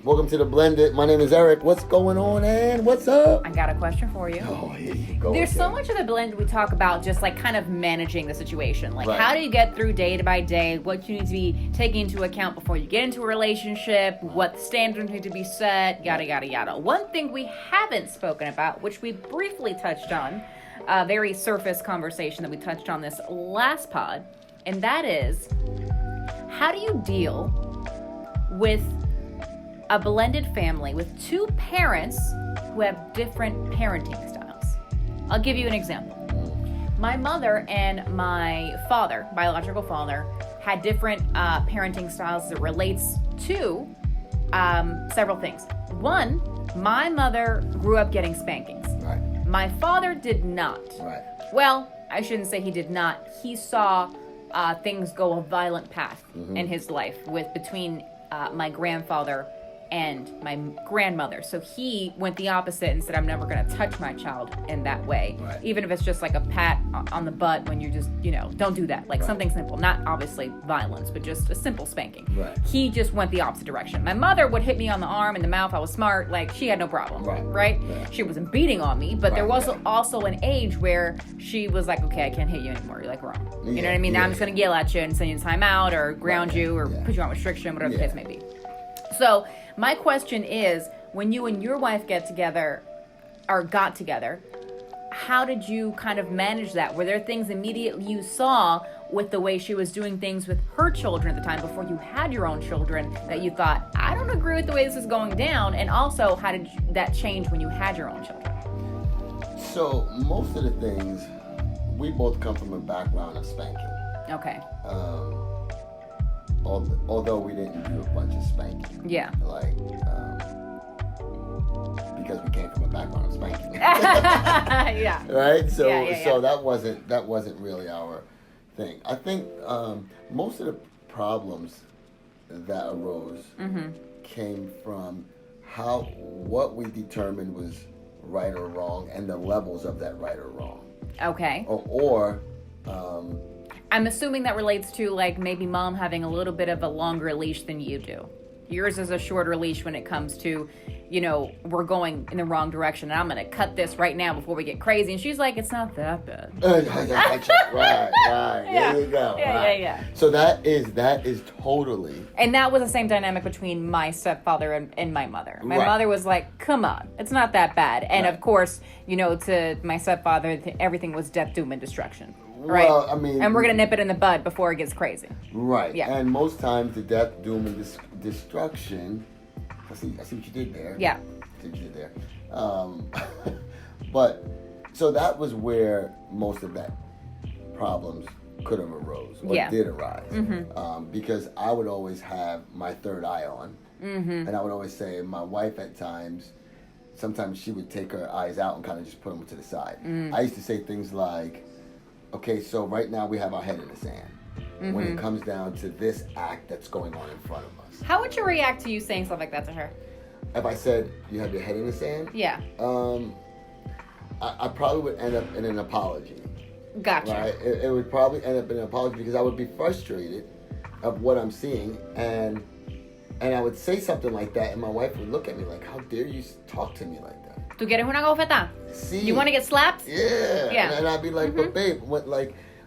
Welcome to the Blended. My name is Eric. What's going on, and what's up? I got a question for you. Oh, here you go. There's again. so much of the blend we talk about just like kind of managing the situation. Like Right. how do you get through day by day, what you need to be taking into account before you get into a relationship, what standards need to be set, yada, yada, yada. One thing we haven't spoken about, which we briefly touched on, a very surface conversation that we touched on this last pod, and that is, how do you deal with a blended family with two parents who have different parenting styles? I'll give you an example. My mother and my father, biological father, had different parenting styles as it relates to several things. One, my mother grew up getting spankings. Right. My father did not. Right. Well, I shouldn't say he did not. He saw things go a violent path in his life between my grandfather and my grandmother. So he went the opposite and said, I'm never going to touch my child in that way. Right. Even if it's just like a pat on the butt when you're just, don't do that. Like Right. something simple. Not obviously violence, but just a simple spanking. Right. He just went the opposite direction. My mother would hit me on the arm and the mouth. I was smart. Like she had no problem. Right. Yeah. She wasn't beating on me, but there Right, was yeah. also an age where she was like, okay, I can't hit you anymore. You're like wrong. You know Yeah, what I mean? Now yeah, I'm just going to yell at you and send you to timeout or ground Right, you or yeah. put you on restriction, whatever the Yeah. case may be. So my question is, when you and your wife got together, how did you kind of manage that? Were there things immediately you saw with the way she was doing things with her children at the time before you had your own children that you thought, I don't agree with the way this is going down? And also, how did that change when you had your own children? So most of the things, we both come from a background of spanking. Okay. Although we didn't do a bunch of spanking. Yeah. Like, because we came from a background of spanking. Yeah. Right? So Yeah. so that wasn't really our thing. I think most of the problems that arose came from what we determined was right or wrong and the levels of that right or wrong. Okay. Or I'm assuming that relates to like maybe mom having a little bit of a longer leash than you do. Yours is a shorter leash when it comes to, we're going in the wrong direction and I'm going to cut this right now before we get crazy. And she's like, it's not that bad. right. Yeah. There you go. Yeah, right. yeah. So that is totally. And that was the same dynamic between my stepfather and my mother. My Right. mother was like, come on, it's not that bad. And Right. of course, to my stepfather, everything was death, doom, and destruction. Right? Well, I mean, and we're going to nip it in the bud before it gets crazy. Right. Yeah. And most times the death, doom, and destruction. I see what you did there. Yeah. I see what you did there. But so that was where most of that problems could have arose or Yeah. did arise. Because I would always have my third eye on, and I would always say my wife at times. Sometimes she would take her eyes out and kind of just put them to the side. I used to say things like, okay, so right now we have our head in the sand. When it comes down to this act that's going on in front of us. How would you react to you saying stuff like that to her? If I said, you have your head in the sand? Yeah. I probably would end up in an apology. Gotcha. Right? It would probably end up in an apology because I would be frustrated of what I'm seeing and I would say something like that and my wife would look at me like, how dare you talk to me like that? ¿Tú quieres una gofeta? See? You want to get slapped? Yeah. Yeah. And I'd be like, but babe,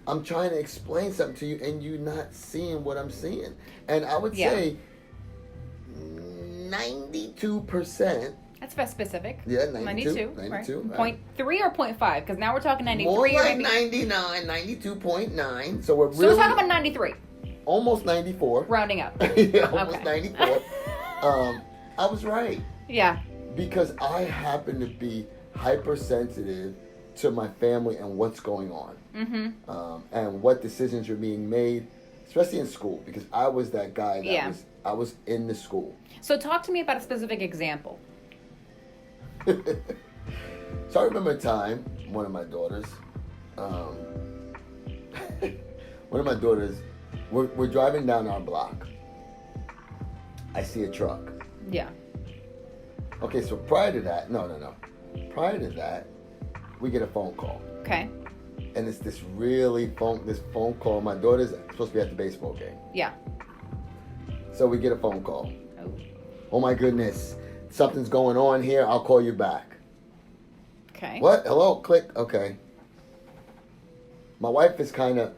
I'm trying to explain something to you and you're not seeing what I'm seeing. And I would say 92%. That's very specific. Yeah, 92. Right. 92. 0.3 or 0.5? Because now we're talking 93. More like maybe. 99, 92.9. So we're really So we're talking about 93. almost 94. Rounding up. Yeah, almost Okay. 94. I was right. Yeah. Because I happen to be hypersensitive to my family and what's going on. And what decisions are being made, especially in school, because I was that guy that I was in the school. So talk to me about a specific example. So I remember a time, one of my daughters, we're driving down our block. I see a truck. Yeah. Okay, so prior to that, no. Prior to that, we get a phone call. Okay. And it's this phone call. My daughter's supposed to be at the baseball game. Yeah. So we get a phone call. Oh. Oh my goodness, something's going on here. I'll call you back. Okay. What? Hello? Click. Okay. My wife is kind of,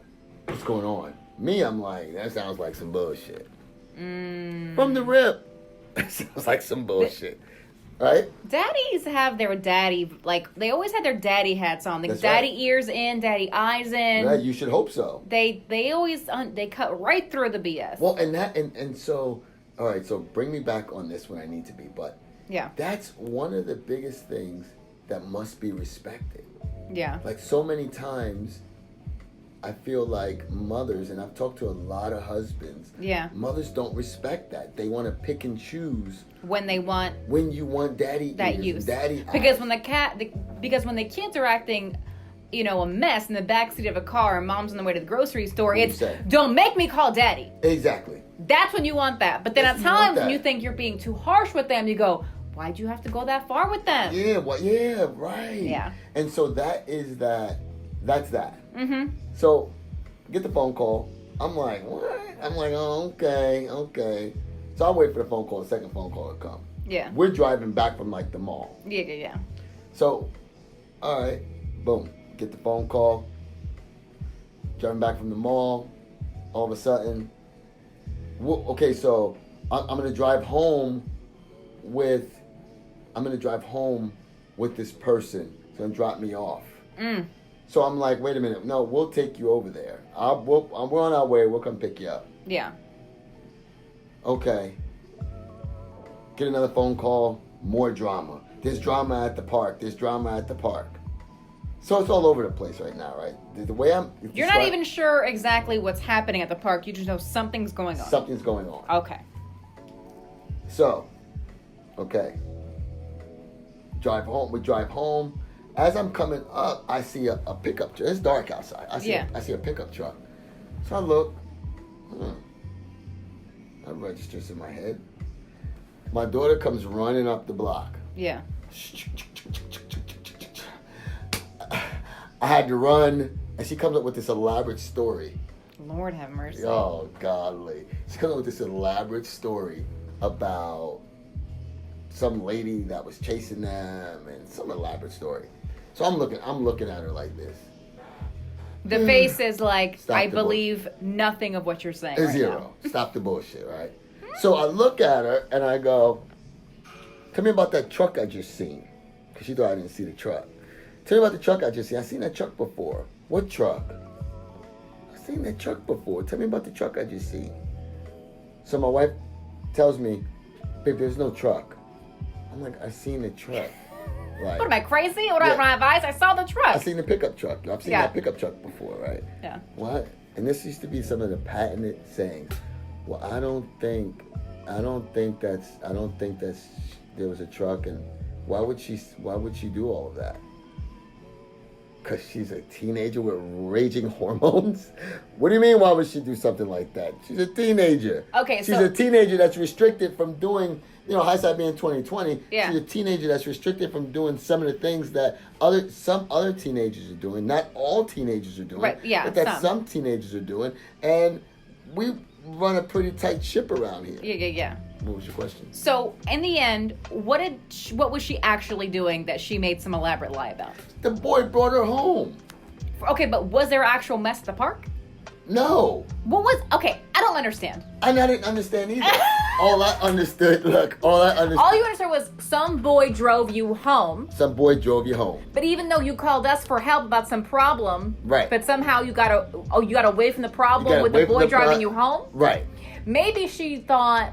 what's going on? Me, I'm like, that sounds like some bullshit. From the rip. That sounds like some bullshit. Right? Daddies have their daddy, like, they always had their daddy hats on. Like, That's daddy right. ears in, daddy eyes in. Right, you should hope so. They always, they cut right through the BS. Well, and so, all right, so bring me back on this when I need to be. But yeah. that's one of the biggest things that must be respected. Yeah. Like, so many times, I feel like mothers, and I've talked to a lot of husbands. Yeah. Mothers don't respect that. They want to pick and choose When they want when you want daddy that ears, use. daddy Because eyes. when the kids are acting, a mess in the backseat of a car and mom's on the way to the grocery store, What do you it's, say? don't make me call daddy. Exactly. That's when you want that. But then Yes, at you want times when that. you think you're being too harsh with them, you go, why'd you have to go that far with them? Yeah, yeah, right. Yeah. And so that's that. Mm-hmm. So, get the phone call. I'm like, what? I'm like, oh, okay. So I wait for the phone call, the second phone call to come. Yeah. We're driving back from like the mall. Yeah. So, all right, boom, get the phone call. Driving back from the mall. All of a sudden, okay, so I'm gonna drive home with this person. It's gonna drop me off. So I'm like, wait a minute, no, we'll take you over there. We're on our way. We'll come pick you up. Yeah. Okay. Get another phone call. More drama. There's drama at the park. So it's all over the place right now, right? The way You're not even sure exactly what's happening at the park. You just know something's going on. Something's going on. Okay. So, okay. We drive home. As I'm coming up, I see a pickup truck. It's dark outside. I see a pickup truck. So I look. That registers in my head. My daughter comes running up the block. Yeah. I had to run, and she comes up with this elaborate story. Lord have mercy. Oh, godly. She comes up with this elaborate story about some lady that was chasing them, and some elaborate story. So I'm looking at her like this. The face is like, Stop I the believe nothing of what you're saying A right zero. Stop the bullshit, right? So I look at her and I go, tell me about that truck I just seen. Because she thought I didn't see the truck. Tell me about the truck I just seen. I've seen that truck before. What truck? I've seen that truck before. Tell me about the truck I just seen. So my wife tells me, babe, there's no truck. I'm like, I seen the truck. Right. What am I, crazy? What am I advice? I saw the truck. I've seen the pickup truck. I've seen that pickup truck before, right? Yeah. What? And this used to be some of the patented sayings. Well, I don't think that's there was a truck, and why would she do all of that? Because she's a teenager with raging hormones? What do you mean, why would she do something like that? She's a teenager. Okay, She's a teenager that's restricted from doing, hindsight being 20/20. Yeah. She's a teenager that's restricted from doing some of the things that some other teenagers are doing. Not all teenagers are doing. Right, yeah, but that some teenagers are doing. And we run a pretty tight ship around here. Yeah. What was your question? So, in the end, what was she actually doing that she made some elaborate lie about? The boy brought her home. Okay, but was there actual mess at the park? No. Okay, I don't understand. And I didn't understand either. All I understood. All you understood was some boy drove you home. Some boy drove you home. But even though you called us for help about some problem, right? But somehow you got away from the problem with the boy driving you home, right? Maybe she thought,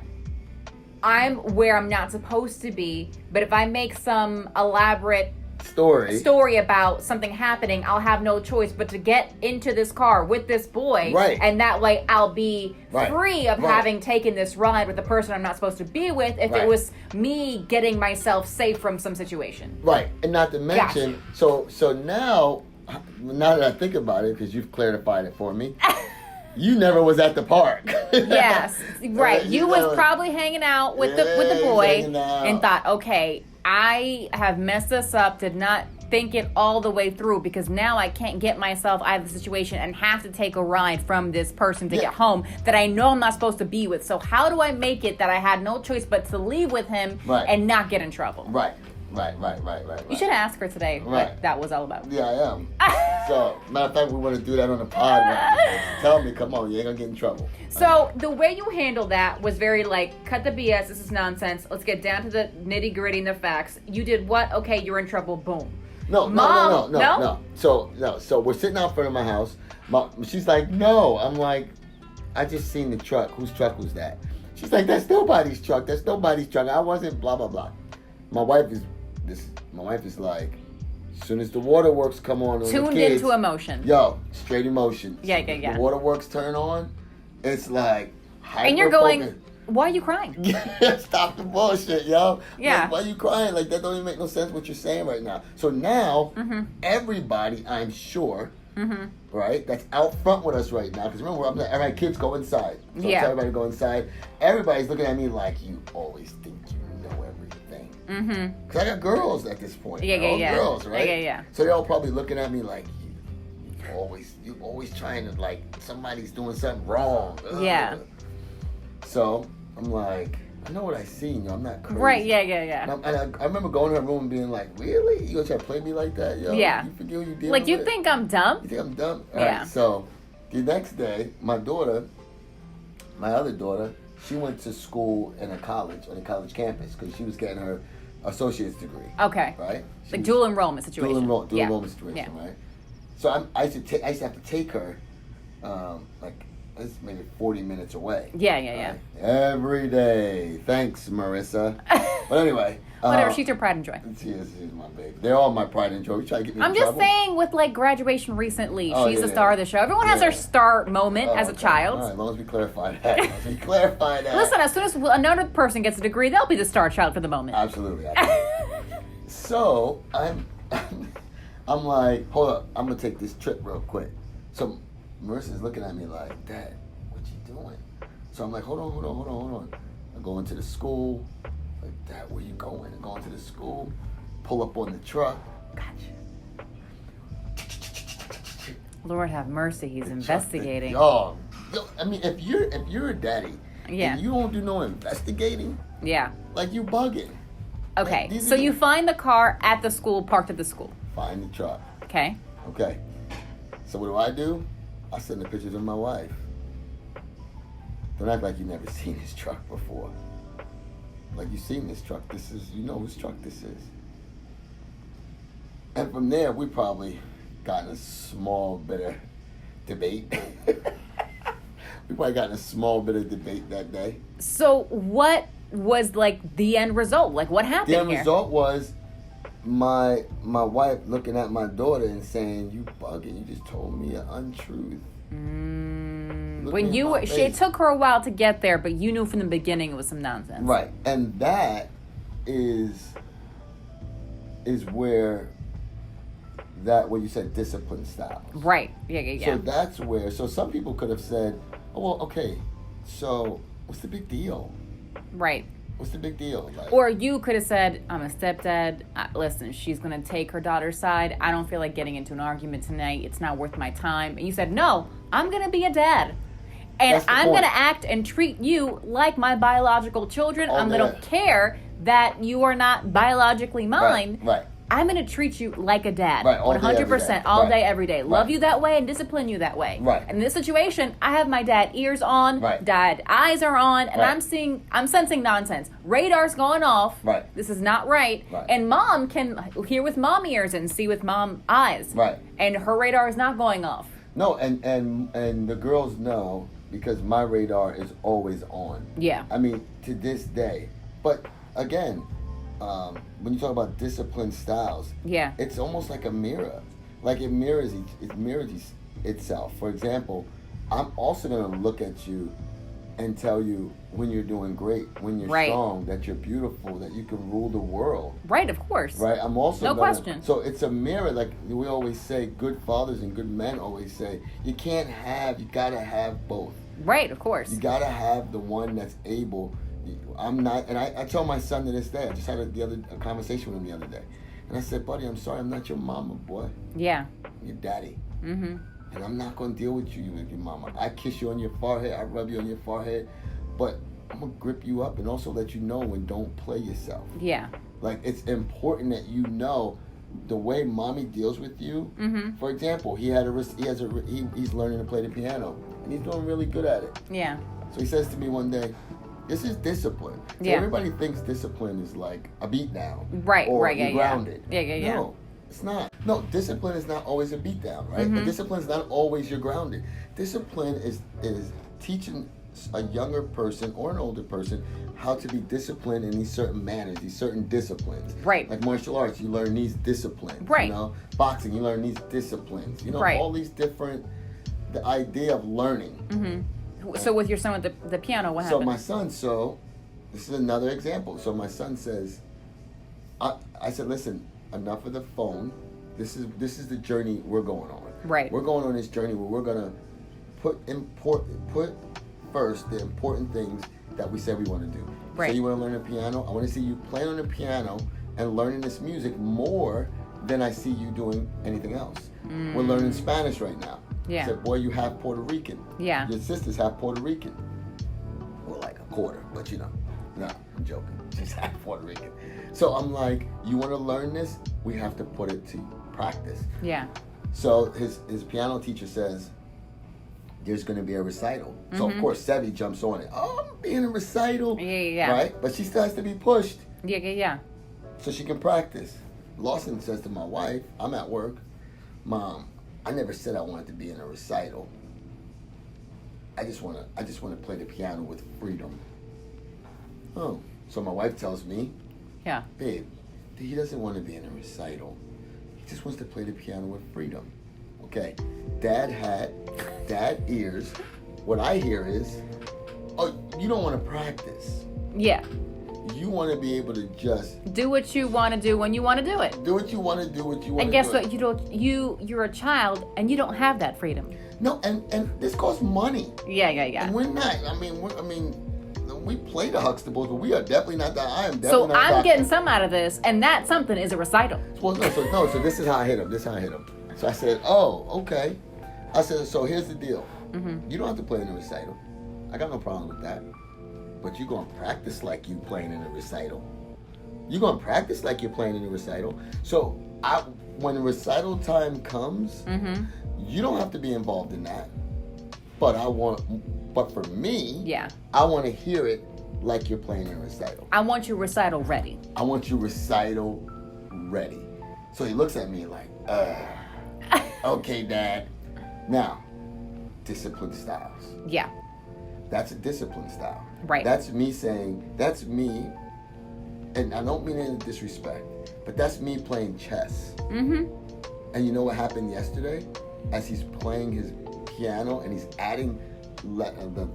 I'm where I'm not supposed to be, but if I make some elaborate story about something happening, I'll have no choice but to get into this car with this boy, right? And that way I'll be free of having taken this ride with the person I'm not supposed to be with if it was me getting myself safe from some situation. Right. And not to mention, so now that I think about it, because you've clarified it for me, you never was at the park. Yes, right. You was probably hanging out with the boy and thought, okay, I have messed this up, did not think it all the way through, because now I can't get myself out of the situation and have to take a ride from this person to get home that I know I'm not supposed to be with. So how do I make it that I had no choice but to leave with him and not get in trouble? Right. You should ask her today what that was all about. Yeah, I am. So, matter of fact, we want to do that on the pod. Tell me, come on, you ain't gonna get in trouble. So, the way you handled that was very like, cut the BS, this is nonsense. Let's get down to the nitty gritty and the facts. You did what? Okay, you're in trouble. Boom. No. So, we're sitting out front of my house. She's like, no. I'm like, I just seen the truck. Whose truck was that? She's like, that's nobody's truck. I wasn't blah, blah, blah. My wife is like, as soon as the waterworks come on tuned the kids, into emotion. Yo, straight emotion. Yeah. The waterworks turn on, it's like and you're going, why are you crying? Stop the bullshit, yo. Yeah. Like, why are you crying? Like, that don't even make no sense what you're saying right now. So now, everybody, I'm sure, right, that's out front with us right now, because remember, I'm like, all right, kids, go inside. So I tell everybody to go inside. Everybody's looking at me like, you always think you know everything. Because I got girls at this point. Yeah. Girls, right? Yeah. So they're all probably looking at me like, you always trying to, like, somebody's doing something wrong. Yeah. So I'm like, I know what I seen, yo. I'm not crazy. Right, yeah. And I remember going to her room and being like, really? You gonna try to play me like that, yo? Yeah. You forget what you did? Like, you think I'm dumb? You think I'm dumb? All yeah. Right, so the next day, my other daughter, she went to school on a college campus, because she was getting her associate's degree. Okay. Right? Like dual enrollment situation. Dual enrollment situation, right? So I used to have to take her, like, it's maybe 40 minutes away. Yeah. Every day. Thanks, Marissa. But anyway. Whatever, she's your pride and joy. She's my baby. They're all my pride and joy. You try to get me in trouble? I'm just saying, with, like, graduation recently, she's the star of the show. Everyone has their star moment as a child. All right, as long as we clarify that. Listen, as soon as another person gets a degree, they'll be the star child for the moment. Absolutely. So, I'm like, hold up, I'm going to take this trip real quick. So, Marissa's looking at me like, Dad, what you doing? So I'm like, hold on. I go into the school. Like, Dad, where you going? I go into the school, pull up on the truck. Gotcha. Lord have mercy, he's investigating. Yo, I mean, if you're a daddy, and you don't do no investigating, like, you bugging. Okay, like, so you find the car at the school, parked at the school. Find the truck. Okay. So what do? I send the pictures of my wife. Don't act like you never seen this truck before. Like, you seen this truck. You know whose truck this is. And from there, we probably got in a small bit of debate. We probably got in a small bit of debate that day. So what was, like, the end result? Like, what happened here? The end result was my wife looking at my daughter and saying, you bugging, you just told me an untruth. It took her a while to get there, but you knew from the beginning it was some nonsense. Right. And that is where what you said, discipline styles. Right. Yeah. So that's where, some people could have said, oh, well, okay, so what's the big deal? Right. What's the big deal? Like, or you could have said, I'm a stepdad. Listen, she's going to take her daughter's side. I don't feel like getting into an argument tonight. It's not worth my time. And you said, no, I'm going to be a dad. And I'm going to act and treat you like my biological children. I'm going to care that you are not biologically mine. Right. I'm going to treat you like a dad. Right. 100%. All day, every day. Love you that way and discipline you that way. Right. In this situation, I have my dad ears on. Right. Dad eyes are on. And I'm sensing nonsense. Radar's going off. Right. This is not right. And mom can hear with mom ears and see with mom eyes. Right. And her radar is not going off. No, and the girls know, because my radar is always on. Yeah. I mean, to this day. But again, when you talk about discipline styles, it's almost like a mirror. Like, it mirrors itself. For example, I'm also going to look at you and tell you when you're doing great, when you're strong, that you're beautiful, that you can rule the world. Right, of course. Right? I'm also no question. So it's a mirror. Like we always say, good fathers and good men always say, you gotta have both. Right, of course. You gotta have the one that's able. I'm not, and I tell my son to this day, I just had a conversation with him the other day. And I said, buddy, I'm sorry, I'm not your mama, boy. Yeah. Your daddy. Mm-hmm. And I'm not going to deal with you with your mama. I kiss you on your forehead. I rub you on your forehead. But I'm going to grip you up and also let you know when don't play yourself. Yeah. Like, it's important that you know the way mommy deals with you. Mm-hmm. For example, he's learning to play the piano. And he's doing really good at it. Yeah. So he says to me one day, this is discipline. So Yeah. everybody thinks discipline is like a beat down. Right, or right, yeah, you're grounded. Yeah. No, it's not. No, discipline is not always a beat down, right? Mm-hmm. But discipline is not always you're grounded. Discipline is teaching a younger person or an older person how to be disciplined in these certain manners, these certain disciplines. Right. Like martial arts, you learn these disciplines. Right. You know, boxing, you learn these disciplines. You know, Right. all these different, the idea of learning. Mm-hmm. So with your son with the piano, what So happened? my son, this is another example. So my son says, I said, listen, enough of the phone. This is the journey we're going on. Right. We're going on this journey where we're gonna put first the important things that we said we want to do. Right. So you want to learn the piano? I want to see you playing on the piano and learning this music more than I see you doing anything else. We're learning Spanish right now. Yeah. I said, boy, you half Puerto Rican. Yeah. Your sister's half Puerto Rican. Well, like a quarter, but you know. No, I'm joking. She's half Puerto Rican. So I'm like, you want to learn this? We have to put it to practice. Yeah. So his piano teacher says, there's going to be a recital. So, of course, Sevi jumps on it. Oh, I'm being a recital. Yeah. Right? But she still has to be pushed Yeah. so she can practice. Lawson says to my wife, I'm at work, Mom, I never said I wanted to be in a recital. I just want to play the piano with freedom. Oh, so my wife tells me, Yeah. babe, he doesn't want to be in a recital. He just wants to play the piano with freedom. Okay, dad ears. What I hear is, oh, you don't want to practice. Yeah. You want to be able to just Do what you want to do when you want to do it. do what you want to do, what you want And to do. guess what? You're a child and you don't have that freedom. No, and this costs money. Yeah. And we're not. We play the Huxtables, but we are definitely not that. I am definitely So not. I'm that. getting some out of this, and that something is a recital. Well, no. So this is how I hit him. So I said, oh, okay. I said, so here's the deal. Mm-hmm. You don't have to play in a recital. I got no problem with that. But you're going to practice like you playing in a recital. You're going to practice like you're playing in a recital. So when the recital time comes, Mm-hmm. you don't have to be involved in that. But for me, Yeah. I want to hear it like you're playing in a recital. I want your recital ready. I want you recital ready. So he looks at me like, okay, Dad. Now, discipline styles. Yeah. That's a discipline style. Right. That's me, and I don't mean it in disrespect, but that's me playing chess. Mm-hmm. And you know what happened yesterday? As he's playing his piano and he's adding the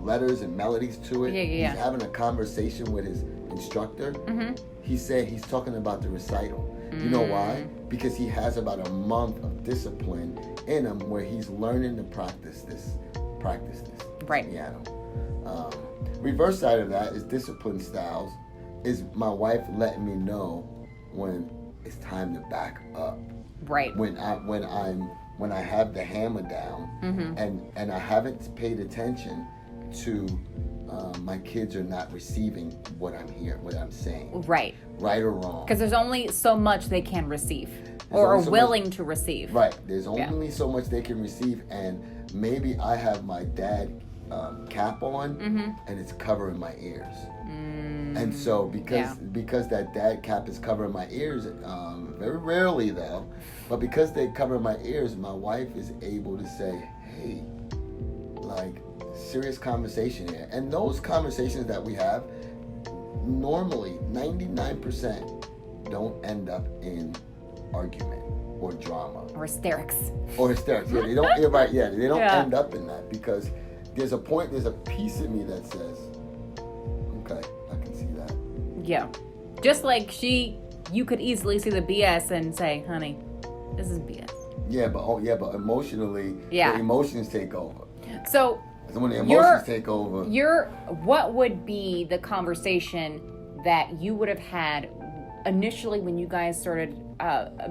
letters and melodies to it, Yeah. he's having a conversation with his instructor. Mm-hmm. He's talking about the recital. You know why? Because he has about a month of discipline in him where he's learning to practice this Right. piano. Reverse side of that is discipline styles. Is my wife letting me know when it's time to back up. Right. When I have the hammer down, Mm-hmm. and I haven't paid attention to my kids are not receiving what I'm saying, Right. right or wrong. Because there's only so much they can receive or only are so willing to receive. Right. There's only so much they can receive, and maybe I have my dad cap on, and it's covering my ears. And so because that dad cap is covering my ears, very rarely though, but because they cover my ears, my wife is able to say, hey, like, serious conversation here. And those conversations that we have, normally 99% don't end up in argument or drama Or hysterics. or hysterics. Yeah, they don't. You're right. Yeah, they don't Yeah. end up in that because there's a piece of me that says, okay, I can see that. Yeah. Just like you could easily see the BS and say, honey, this is BS. Yeah, but emotionally, Yeah. the emotions take over. So So when the emotions take over, what would be the conversation that you would have had initially when you guys started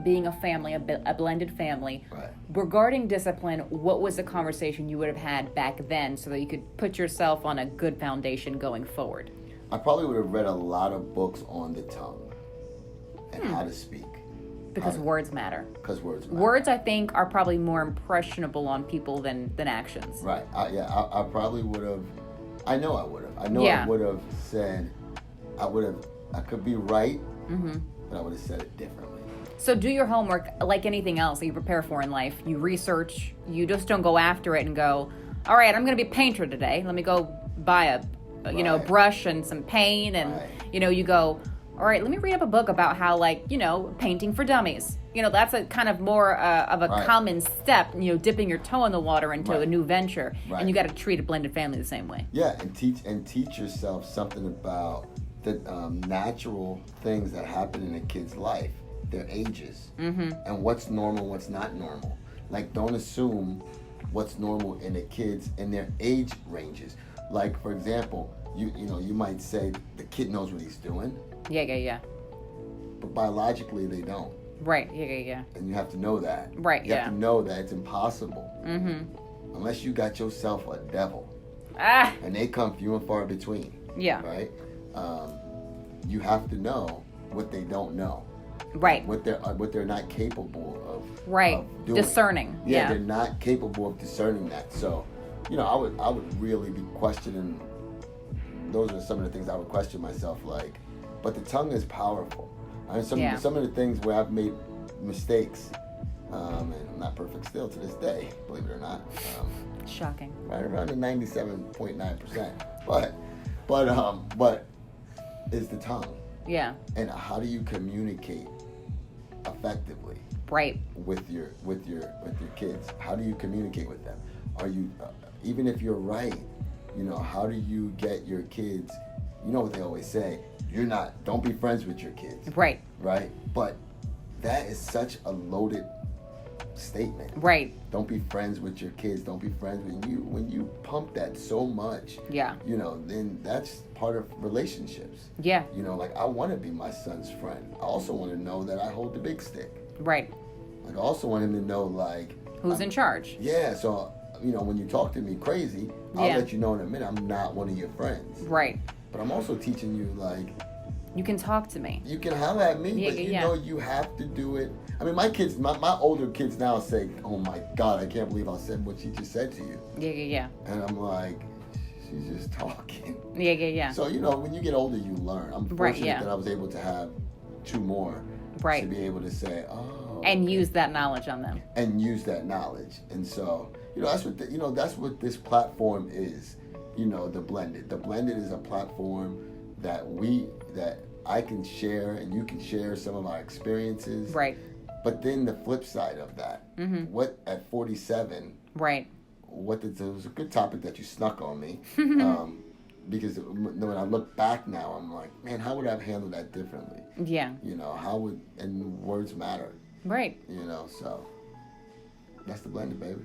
being a family, a blended family, Right. regarding discipline, what was the conversation you would have had back then so that you could put yourself on a good foundation going forward? I probably would have read a lot of books on the tongue and how to speak. Because words matter. Because words matter. Words, I think, are probably more impressionable on people than actions. Right. I probably would have. I know I would have. I know Yeah. I would have said. I could be right, but I would have said it differently. So do your homework like anything else that you prepare for in life. You research. You just don't go after it and go, all right, I'm going to be a painter today. Let me go buy a Right. brush and some paint. And, Right. you go, all right, let me read up a book about how, painting for dummies. That's a kind of more of a Right. common step, dipping your toe in the water into Right. a new venture. Right. And you got to treat a blended family the same way. Yeah, and teach yourself something about the natural things that happen in a kid's life, their ages, and what's normal, what's not normal. Like, don't assume what's normal in the kids in their age ranges. Like, for example, you might say the kid knows what he's doing, Yeah. but biologically they don't. Right. Yeah. And you have to know that. Right, You have to know that it's impossible. Unless you got yourself a devil. Ah. And they come few and far between. Yeah. Right? You have to know what they don't know. Right. What they're not capable of. Right. Of doing. Discerning. Yeah, Yeah. they're not capable of discerning that. So, I would really be questioning. Those are some of the things I would question myself. Like, but the tongue is powerful. I mean, some of the things where I've made mistakes, and I'm not perfect still to this day, believe it or not. Shocking. Right around the 97.9%. But is the tongue. Yeah. And how do you communicate effectively Right. with your kids? How do you communicate with them? Are you even if you're right, how do you get your kids? You know what they always say, don't be friends with your kids. Right. Right? But that is such a loaded statement. Right. Don't be friends with your kids. Don't be friends with you. When you pump that so much, Yeah. Then that's part of relationships. Yeah. Like, I want to be my son's friend. I also want to know that I hold the big stick. Right. Like, I also want him to know, like, Who's in charge? yeah. So, when you talk to me crazy, I'll Yeah. let you know in a minute I'm not one of your friends. Right. But I'm also teaching you, like, You can talk to me. you can holler at me, Yeah, but yeah. you have to do it. I mean, my kids, my older kids now say, "Oh my God, I can't believe I said what she just said to you." Yeah. And I'm like, she's just talking. Yeah. So, when you get older, you learn. I'm fortunate Right, yeah. that I was able to have two more Right. to be able to say, oh. And use that knowledge on them. And use that knowledge. And so, that's what this platform is. The Blended. The Blended is a platform that I can share and you can share some of our experiences. Right. But then the flip side of that, what at 47, Right. it was a good topic that you snuck on me. Because when I look back now, I'm like, man, how would I have handled that differently? Yeah. And words matter. Right. So that's the Blended, baby.